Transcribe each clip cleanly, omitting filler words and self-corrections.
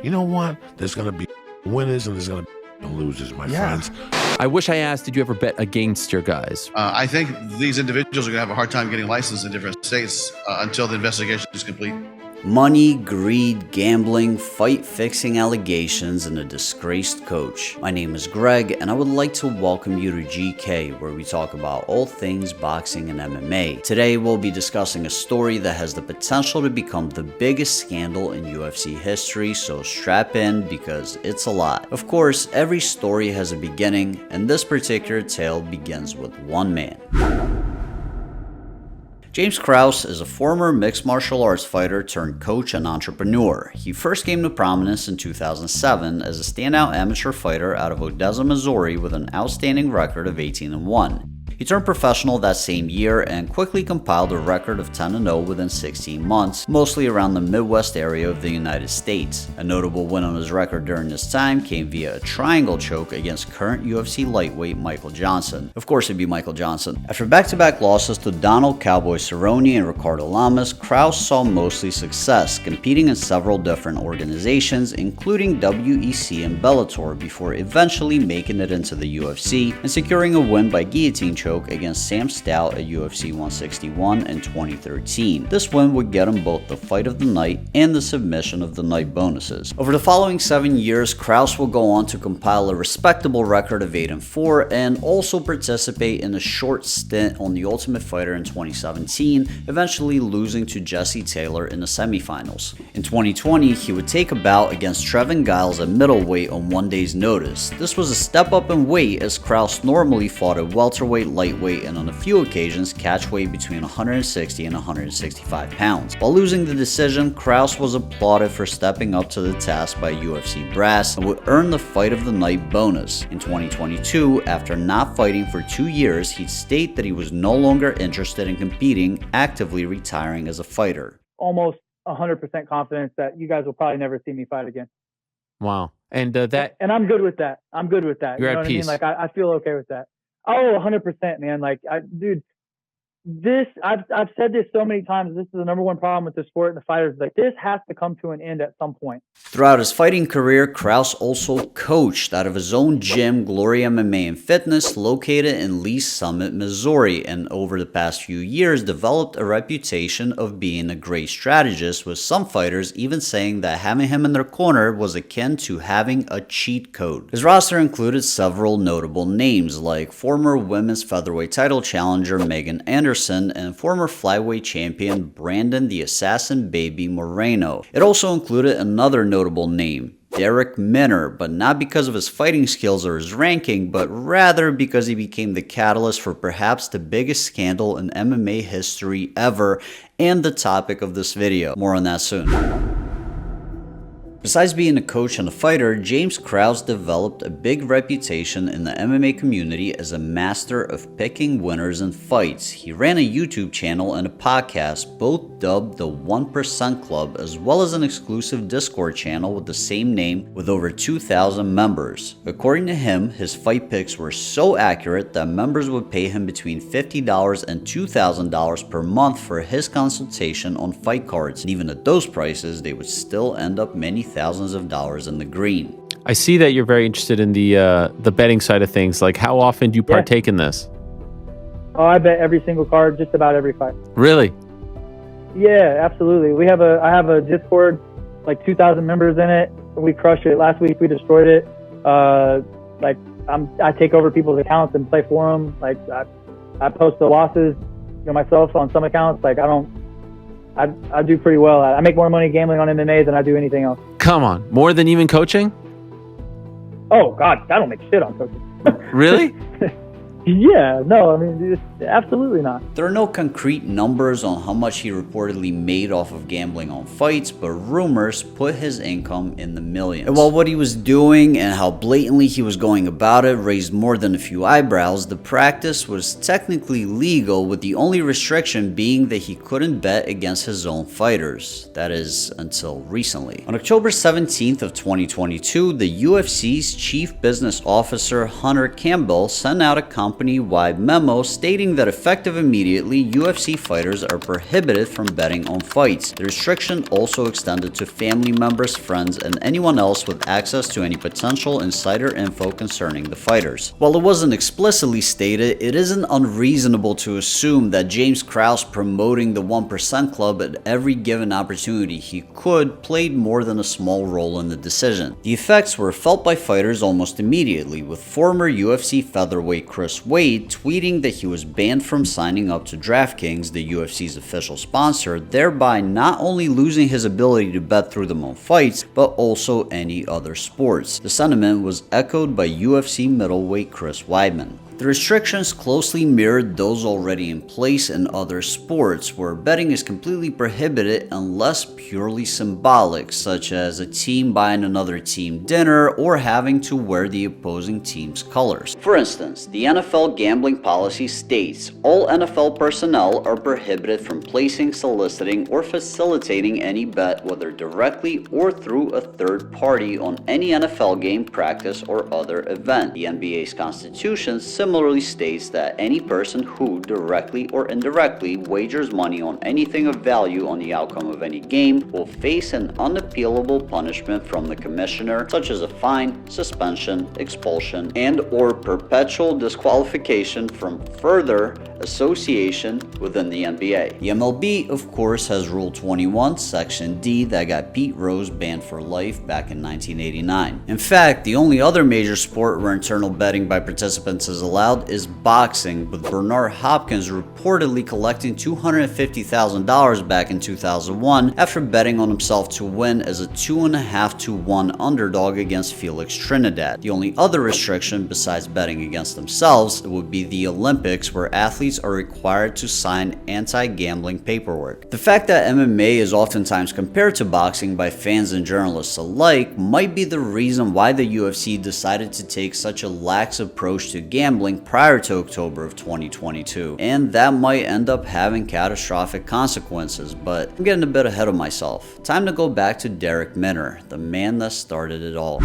you know what? There's going to be winners and there's going to be losers, my friends. I wish I asked, did you ever bet against your guys? I think these individuals are going to have a hard time getting licensed in different states until the investigation is complete. Money, greed, gambling, fight-fixing allegations, and a disgraced coach. My name is Greg, and I would like to welcome you to GK, where we talk about all things boxing and MMA. Today, we'll be discussing a story that has the potential to become the biggest scandal in UFC history, so strap in because it's a lot. Of course, every story has a beginning, and this particular tale begins with one man. James Krause is a former mixed martial arts fighter turned coach and entrepreneur. He first came to prominence in 2007 as a standout amateur fighter out of Odessa, Missouri with an outstanding record of 18-1. He turned professional that same year and quickly compiled a record of 10-0 within 16 months, mostly around the Midwest area of the United States. A notable win on his record during this time came via a triangle choke against current UFC lightweight Michael Johnson. Of course it'd be Michael Johnson. After back-to-back losses to Donald Cowboy Cerrone and Ricardo Lamas, Krause saw mostly success, competing in several different organizations, including WEC and Bellator, before eventually making it into the UFC and securing a win by guillotine choke against Sam Stout at UFC 161 in 2013. This win would get him both the fight of the night and the submission of the night bonuses. Over the following 7 years, Krause will go on to compile a respectable record of 8-4 and also participate in a short stint on The Ultimate Fighter in 2017, eventually losing to Jesse Taylor in the semifinals. In 2020, he would take a bout against Trevin Giles at middleweight on one day's notice. This was a step up in weight as Krause normally fought at welterweight, lightweight, and on a few occasions catch weight between 160 and 165 pounds. While losing the decision, Krause was applauded for stepping up to the task by UFC brass and would earn the fight of the night bonus. In 2022, after not fighting for 2 years, he'd state that he was no longer interested in competing, actively retiring as a fighter. Almost 100% confidence that you guys will probably never see me fight again. Wow. And and I'm good with that. I'm good with that. You're you know at what peace. I mean? Like I feel okay with that. Oh, 100%, man. Like, dude, this, I've said this so many times. This is the number one problem with the sport and the fighters. Like, this has to come to an end at some point. Throughout his fighting career, Krause also coached out of his own gym, Glory MMA and Fitness, located in Lee Summit, Missouri, and over the past few years developed a reputation of being a great strategist, with some fighters even saying that having him in their corner was akin to having a cheat code. His roster included several notable names like former women's featherweight title challenger Megan Anderson and former flyweight champion Brandon the Assassin Baby Moreno. It also included another notable name, Darrick, but not because of his fighting skills or his ranking, but rather because he became the catalyst for perhaps the biggest scandal in MMA history ever, and the topic of this video. More on that soon. Besides being a coach and a fighter, James Krause developed a big reputation in the MMA community as a master of picking winners in fights. He ran a YouTube channel and a podcast, both dubbed the 1% Club, as well as an exclusive Discord channel with the same name with over 2,000 members. According to him, his fight picks were so accurate that members would pay him between $50 and $2,000 per month for his consultation on fight cards. And even at those prices, they would still end up many thousands of dollars in the green. I see that you're very interested in the betting side of things. Like, how often do you partake in this? Oh, I bet every single card, just about every fight. Really? Yeah, absolutely. I have a Discord, like 2,000 members in it. We crush it. Last week we destroyed it. I take over people's accounts and play for them. Like I post the losses, myself on some accounts. Like I do pretty well. I make more money gambling on MMA than I do anything else. Come on, more than even coaching? Oh God, I don't make shit on coaching. Really? Yeah, no, I mean, absolutely not. There are no concrete numbers on how much he reportedly made off of gambling on fights, but rumors put his income in the millions. And while what he was doing and how blatantly he was going about it raised more than a few eyebrows, the practice was technically legal, with the only restriction being that he couldn't bet against his own fighters. That is, until recently. On October 17th of 2022, the UFC's chief business officer, Hunter Campbell, sent out a company-wide memo stating that effective immediately, UFC fighters are prohibited from betting on fights. The restriction also extended to family members, friends, and anyone else with access to any potential insider info concerning the fighters. While it wasn't explicitly stated, it isn't unreasonable to assume that James Krause promoting the 1% Club at every given opportunity he could played more than a small role in the decision. The effects were felt by fighters almost immediately, with former UFC featherweight Chris Wade tweeting that he was banned from signing up to DraftKings, the UFC's official sponsor, thereby not only losing his ability to bet through them on fights, but also any other sports. The sentiment was echoed by UFC middleweight Chris Weidman. The restrictions closely mirrored those already in place in other sports, where betting is completely prohibited unless purely symbolic, such as a team buying another team dinner or having to wear the opposing team's colors. For instance, the NFL gambling policy states all NFL personnel are prohibited from placing, soliciting, or facilitating any bet, whether directly or through a third party, on any NFL game, practice, or other event. The NBA's constitution similarly states that any person who directly or indirectly wagers money on anything of value on the outcome of any game will face an unappealable punishment from the commissioner, such as a fine, suspension, expulsion, and/or perpetual disqualification from further association within the NBA. The MLB, of course, has Rule 21, Section D, that got Pete Rose banned for life back in 1989. In fact, the only other major sport where internal betting by participants is allowed is boxing, with Bernard Hopkins reportedly collecting $250,000 back in 2001 after betting on himself to win as a 2.5-to-1 underdog against Felix Trinidad. The only other restriction besides betting against themselves would be the Olympics, where athletes are required to sign anti-gambling paperwork. The fact that MMA is oftentimes compared to boxing by fans and journalists alike might be the reason why the UFC decided to take such a lax approach to gambling prior to October of 2022, and that might end up having catastrophic consequences, but I'm getting a bit ahead of myself. Time to go back to Darrick Minner, the man that started it all.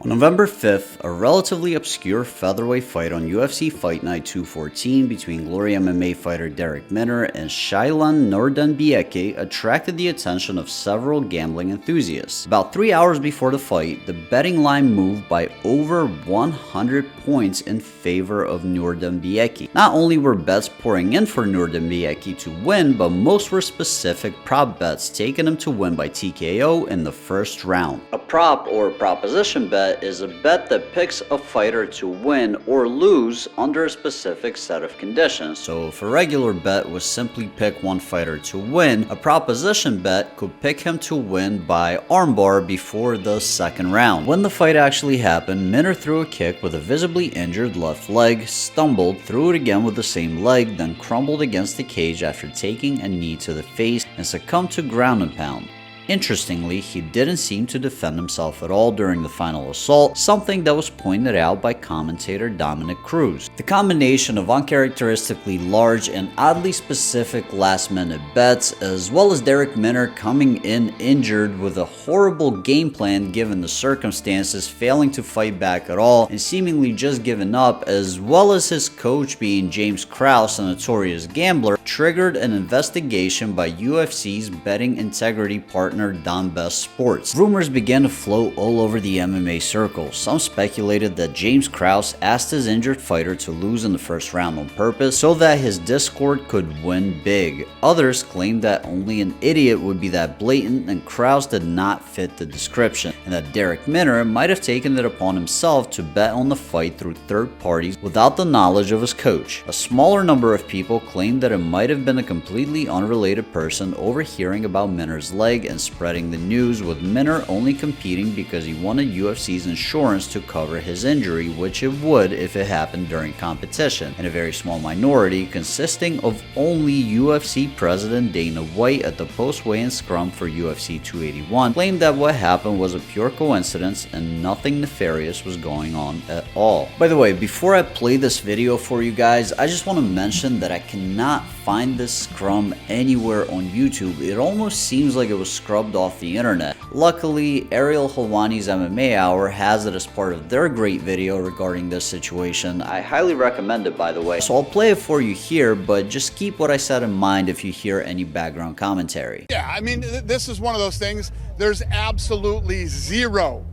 On November 5th, a relatively obscure featherweight fight on UFC Fight Night 214 between Glory MMA fighter Darrick Minner and Shailen Nurdanbieke attracted the attention of several gambling enthusiasts. About 3 hours before the fight, the betting line moved by over 100 points in favor of Nurdanbieke. Not only were bets pouring in for Nurdanbieke to win, but most were specific prop bets taking him to win by TKO in the first round. A prop or proposition bet is a bet that picks a fighter to win or lose under a specific set of conditions. So if a regular bet was simply pick one fighter to win, a proposition bet could pick him to win by armbar before the second round. When the fight actually happened, Minner threw a kick with a visibly injured left leg, stumbled, threw it again with the same leg, then crumbled against the cage after taking a knee to the face and succumbed to ground and pound. Interestingly, he didn't seem to defend himself at all during the final assault, something that was pointed out by commentator Dominic Cruz. The combination of uncharacteristically large and oddly specific last-minute bets, as well as Darrick Minner coming in injured with a horrible game plan given the circumstances, failing to fight back at all, and seemingly just giving up, as well as his coach being James Krause, a notorious gambler, triggered an investigation by UFC's betting integrity partner Don Best Sports. Rumors began to float all over the MMA circle. Some speculated that James Krause asked his injured fighter to lose in the first round on purpose so that his Discord could win big. Others claimed that only an idiot would be that blatant and Krause did not fit the description, and that Darrick Minner might have taken it upon himself to bet on the fight through third parties without the knowledge of his coach. A smaller number of people claimed that it might have been a completely unrelated person overhearing about Minner's leg and spreading the news, with Minner only competing because he wanted UFC's insurance to cover his injury, which it would if it happened during competition, and a very small minority consisting of only UFC President Dana White at the post-weigh-in scrum for UFC 281 claimed that what happened was a pure coincidence and nothing nefarious was going on at all. By the way, before I play this video for you guys, I just want to mention that I cannot find this scrum anywhere on YouTube. It almost seems like it was scrubbed scrubbed off the internet. Luckily, Ariel Helwani's MMA Hour has it as part of their great video regarding this situation. I highly recommend it, by the way. So I'll play it for you here, but just keep what I said in mind if you hear any background commentary. Yeah, I mean, this is one of those things. There's absolutely zero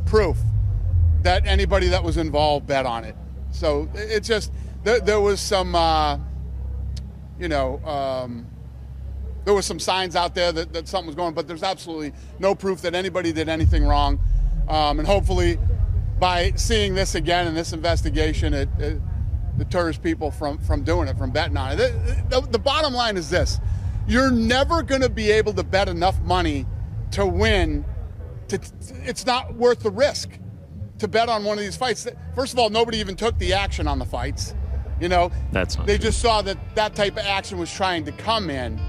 proof that anybody that was involved bet on it. So it's just, there was some, there was some signs out there that something was going, but there's absolutely no proof that anybody did anything wrong. And hopefully by seeing this again in this investigation, it deters people from doing it, from betting on it. The bottom line is this: you're never going to be able to bet enough money to win. It's not worth the risk to bet on one of these fights. First of all, nobody even took the action on the fights. That's not they true. just saw that type of action was trying to come in,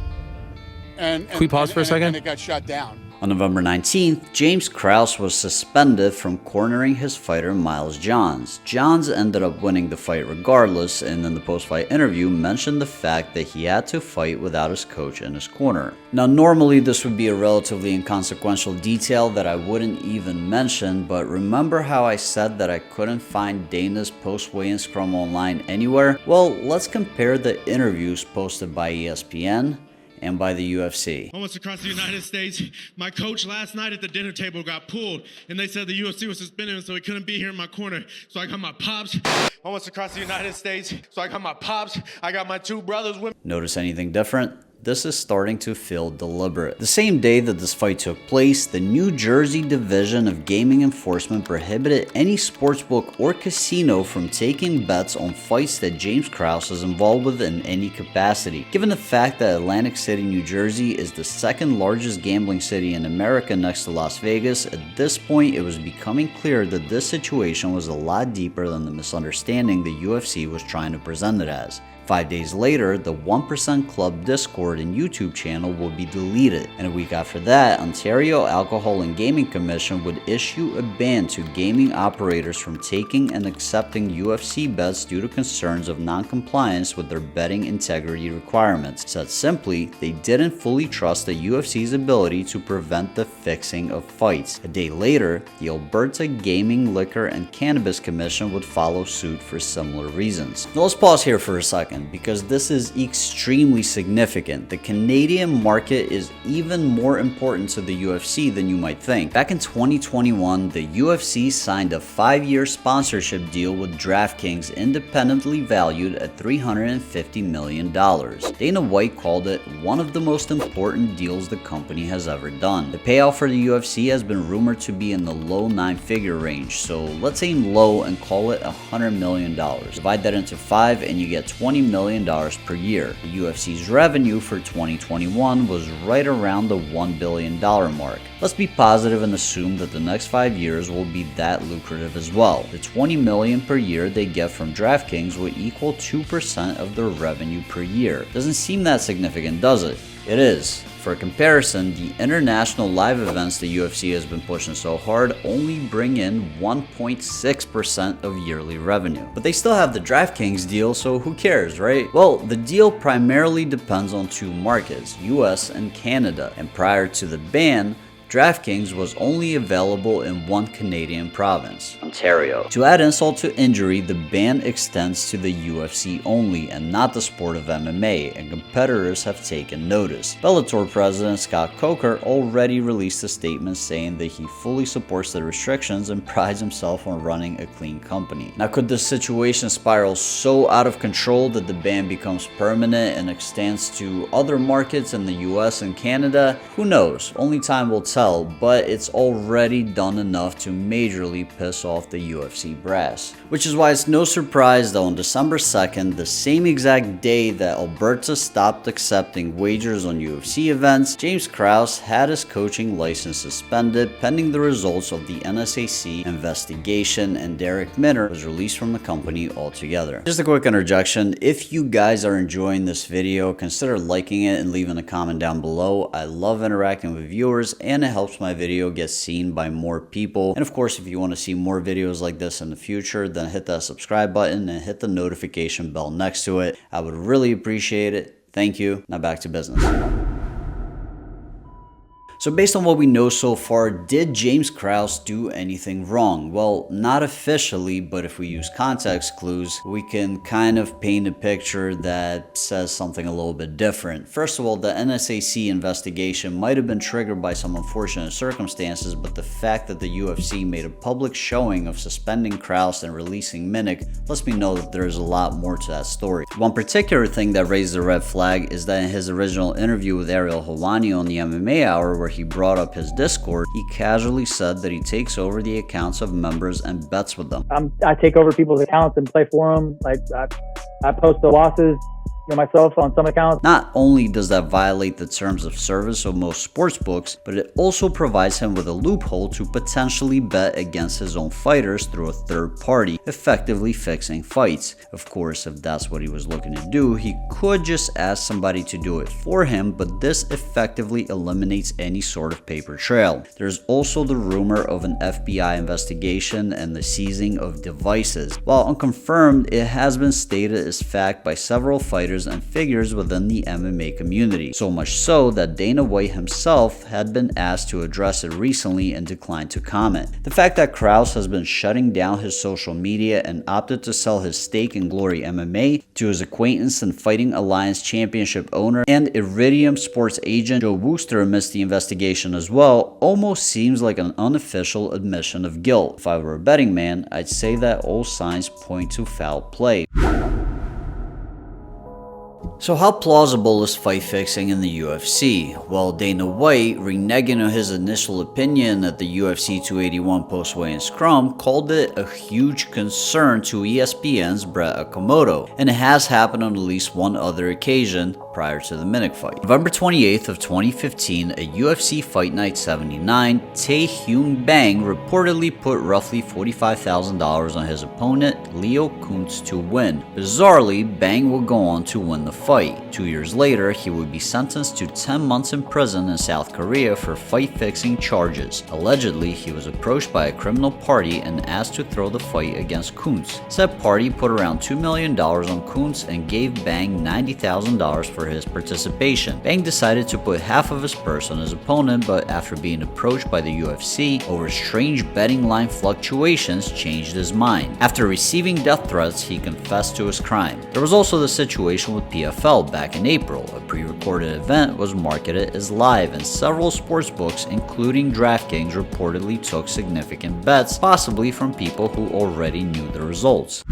and Can we pause for a second? And it got shut down. On November 19th, James Krause was suspended from cornering his fighter Miles Johns. Johns ended up winning the fight regardless, and in the post-fight interview mentioned the fact that he had to fight without his coach in his corner. Now normally this would be a relatively inconsequential detail that I wouldn't even mention, but remember how I said that I couldn't find Dana's post-weigh-in scrum online anywhere? Well, let's compare the interviews posted by ESPN and by the UFC. Almost across the United States, my coach last night at the dinner table got pulled, and they said the UFC was suspending him, so he couldn't be here in my corner. So I got my pops. Almost across the United States, so I got my pops. I got my two brothers with me. Notice anything different? This is starting to feel deliberate. The same day that this fight took place, the New Jersey Division of Gaming Enforcement prohibited any sportsbook or casino from taking bets on fights that James Krause is involved with in any capacity. Given the fact that Atlantic City, New Jersey is the second largest gambling city in America next to Las Vegas, at this point it was becoming clear that this situation was a lot deeper than the misunderstanding the UFC was trying to present it as. 5 days later, the 1% Club Discord and YouTube channel will be deleted, and a week after that, Ontario Alcohol and Gaming Commission would issue a ban to gaming operators from taking and accepting UFC bets due to concerns of non-compliance with their betting integrity requirements. Said simply, they didn't fully trust the UFC's ability to prevent the fixing of fights. A day later, the Alberta Gaming, Liquor and Cannabis Commission would follow suit for similar reasons. Now let's pause here for a second, because this is extremely significant. The Canadian market is even more important to the UFC than you might think. Back in 2021, the UFC signed a 5-year sponsorship deal with DraftKings, independently valued at $350 million. Dana White called it one of the most important deals the company has ever done. The payout for the UFC has been rumored to be in the low 9-figure range, so let's aim low and call it $100 million. Divide that into 5 and you get $20 million per year. The UFC's revenue for 2021 was right around the $1 billion mark. Let's be positive and assume that the next 5 years will be that lucrative as well. The $20 million per year they get from DraftKings would equal 2% of their revenue per year. Doesn't seem that significant, does it? It is. For comparison, the international live events the UFC has been pushing so hard only bring in 1.6% of yearly revenue. But they still have the DraftKings deal, so who cares, right? Well, the deal primarily depends on 2 markets, US and Canada, and prior to the ban, DraftKings was only available in 1 Canadian province, Ontario. To add insult to injury, the ban extends to the UFC only and not the sport of MMA, and competitors have taken notice. Bellator president Scott Coker already released a statement saying that he fully supports the restrictions and prides himself on running a clean company. Now, could this situation spiral so out of control that the ban becomes permanent and extends to other markets in the US and Canada? Who knows? Only time will tell. But it's already done enough to majorly piss off the UFC brass. Which is why it's no surprise that on December 2nd, the same exact day that Alberta stopped accepting wagers on UFC events, James Krause had his coaching license suspended pending the results of the NSAC investigation, and Darrick was released from the company altogether. Just a quick interjection, if you guys are enjoying this video, consider liking it and leaving a comment down below. I love interacting with viewers and it helps my video get seen by more people. And of course, if you want to see more videos like this in the future, then hit that subscribe button and hit the notification bell next to it. I would really appreciate it. Thank you. Now back to business. So based on what we know so far, did James Krause do anything wrong? Well, not officially, but if we use context clues, we can kind of paint a picture that says something a little bit different. First of all, the NSAC investigation might have been triggered by some unfortunate circumstances, but the fact that the UFC made a public showing of suspending Krause and releasing Minnick lets me know that there is a lot more to that story. One particular thing that raised the red flag is that in his original interview with Ariel Helwani on the MMA Hour, where he brought up his Discord, he casually said that he takes over the accounts of members and bets with them. I take over people's accounts and play for them. Like I post the losses myself on some accounts. Not only does that violate the terms of service of most sports books, but it also provides him with a loophole to potentially bet against his own fighters through a third party, effectively fixing fights. Of course, if that's what he was looking to do, he could just ask somebody to do it for him, but this effectively eliminates any sort of paper trail. There's also the rumor of an FBI investigation and the seizing of devices. While unconfirmed, it has been stated as fact by several fighters and figures within the MMA community, so much so that Dana White himself had been asked to address it recently and declined to comment. The fact that Krause has been shutting down his social media and opted to sell his stake in Glory MMA to his acquaintance and Fighting Alliance Championship owner and Iridium Sports agent Joe Wooster amidst the investigation as well almost seems like an unofficial admission of guilt. If I were a betting man, I'd say that all signs point to foul play. So how plausible is fight fixing in the UFC? Well, Dana White, reneging on his initial opinion at the UFC 281 post-weigh-in scrum, called it a huge concern to ESPN's Brett Okamoto, and it has happened on at least one other occasion prior to the Minnick fight. November 28th of 2015, at UFC Fight Night 79, Tae Hyun Bang reportedly put roughly $45,000 on his opponent, Leo Kuntz, to win. Bizarrely, Bang would go on to win the fight. 2 years later, he would be sentenced to 10 months in prison in South Korea for fight-fixing charges. Allegedly, he was approached by a criminal party and asked to throw the fight against Kuntz. Said party put around $2 million on Kuntz and gave Bang $90,000 for his participation. Bang decided to put half of his purse on his opponent, but after being approached by the UFC over strange betting line fluctuations, changed his mind. After receiving death threats, he confessed to his crime. There was also the situation with PFL back in April. A pre-recorded event was marketed as live, and several sportsbooks, including DraftKings, reportedly took significant bets, possibly from people who already knew the results.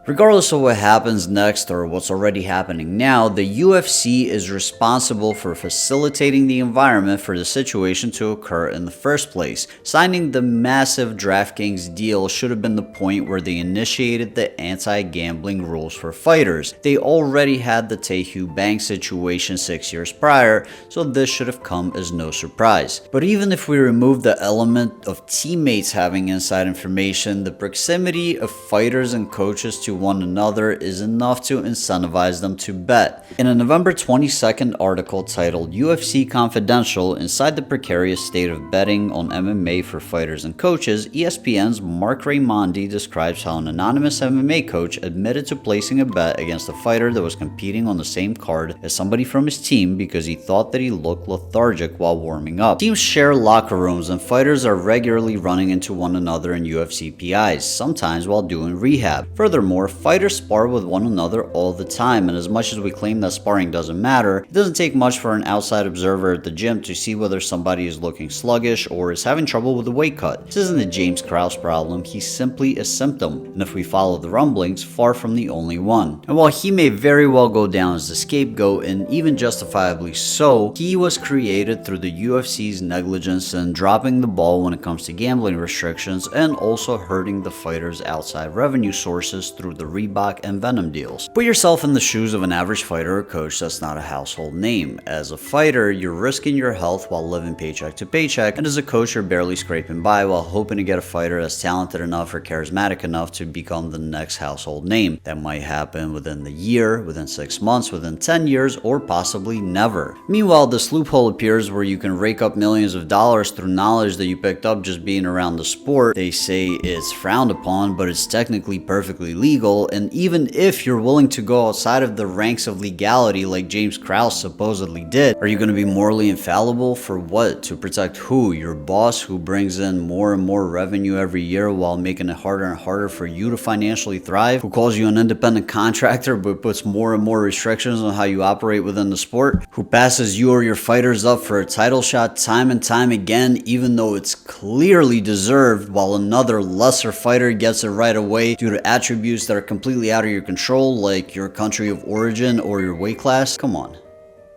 Regardless of what happens next or what's already happening now, the UFC is responsible for facilitating the environment for the situation to occur in the first place. Signing the massive DraftKings deal should have been the point where they initiated the anti-gambling rules for fighters. They already had the Tae Hyun Bang situation 6 years prior, so this should have come as no surprise. But even if we remove the element of teammates having inside information, the proximity of fighters and coaches to one another is enough to incentivize them to bet. In a November 22nd article titled UFC Confidential, Inside the Precarious State of Betting on MMA for Fighters and Coaches, ESPN's Mark Raimondi describes how an anonymous MMA coach admitted to placing a bet against a fighter that was competing on the same card as somebody from his team because he thought that he looked lethargic while warming up. Teams share locker rooms and fighters are regularly running into one another in UFC PIs, sometimes while doing rehab. Furthermore, fighters spar with one another all the time, and as much as we claim that sparring doesn't matter, it doesn't take much for an outside observer at the gym to see whether somebody is looking sluggish or is having trouble with the weight cut. This isn't a James Krause problem, he's simply a symptom, and if we follow the rumblings, far from the only one. And while he may very well go down as the scapegoat, and even justifiably so, he was created through the UFC's negligence in dropping the ball when it comes to gambling restrictions and also hurting the fighters' outside revenue sources through the Reebok and Venom deals. Put yourself in the shoes of an average fighter or coach that's not a household name. As a fighter, you're risking your health while living paycheck to paycheck, and as a coach, you're barely scraping by while hoping to get a fighter that's talented enough or charismatic enough to become the next household name. That might happen within the year, within 6 months, within 10 years, or possibly never. Meanwhile, this loophole appears where you can rake up millions of dollars through knowledge that you picked up just being around the sport. They say it's frowned upon, but it's technically perfectly legal illegal, and even if you're willing to go outside of the ranks of legality like James Krause supposedly did, are you going to be morally infallible for what? To protect who? Your boss, who brings in more and more revenue every year while making it harder and harder for you to financially thrive? Who calls you an independent contractor but puts more and more restrictions on how you operate within the sport? Who passes you or your fighters up for a title shot time and time again, even though it's clearly deserved, while another lesser fighter gets it right away due to attributes that are completely out of your control, like your country of origin or your weight class? Come on.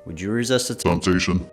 Would you resist the temptation?